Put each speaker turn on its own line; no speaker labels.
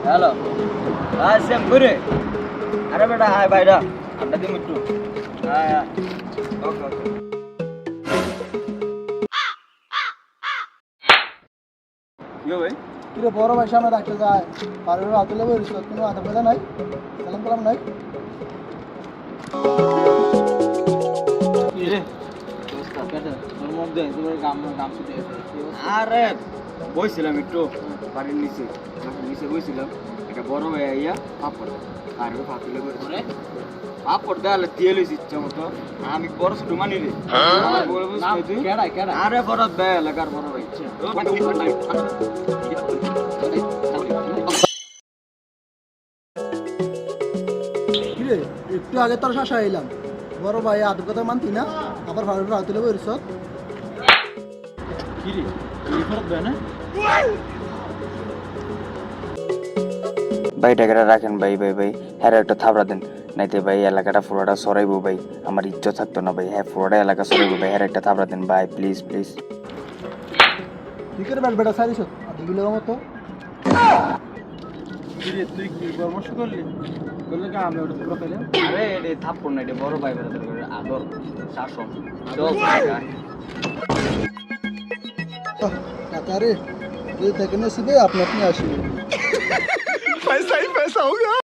hello same করে আরে বেটা হাই ভাইরা আড্ডা দিম একটু হ্যাঁ হ্যাঁ ওকে ওকে ইয়ো ভাই
কিরে বড় ভাই সামনে রাখতে যায় পারবে আতুলে বই রিসোর্ট কোনো আদা পেদা নাই সালাম কালাম নাই
কি রে আরে বইছিলাম একটু বাড়ির নিচে নিচে বইছিলাম একটা বড় ভাই আইয়া পাপড় আর পাতিলে করে পাপড় দেয়ালে দিয়ে লইছি ইচ্ছা মতো আমি বড় ছোট মানি রে আরে বড় দেয় এলাকার বড় ভাই
কিরে একটু আগে তোর শাসা এলাম বড় ভাই আদর কথা মানতি না আবার পারবে আতুলে বই রিসোর্ট
কিরে এই ফরক দেয় না
ভাই টাকাটা রাখেন ভাই ভাই ভাই হ্যাঁ একটা থাবড়া দেন নাইতে ভাই এলাকাটা পুরোটা সরাইবো ভাই আমার ইজ্জত থাকতো না ভাই হ্যাঁ পুরোটা এলাকা সরাইবো ভাই হ্যাঁ একটা থাবড়া দেন ভাই প্লিজ প্লিজ
তুই করে ব্যাট বেটা সারিস আধি কিলো মতো
কিরে তুই কি পরামর্শ করলি বললে কি আমি ওটা পুরো পেলাম আরে এটা থাপ্পড় না এটা বড় ভাই বেড়া তোর আদর শাসন চল
কাকা রে তুই থেকে নসিবে আপনি আপনি আসবে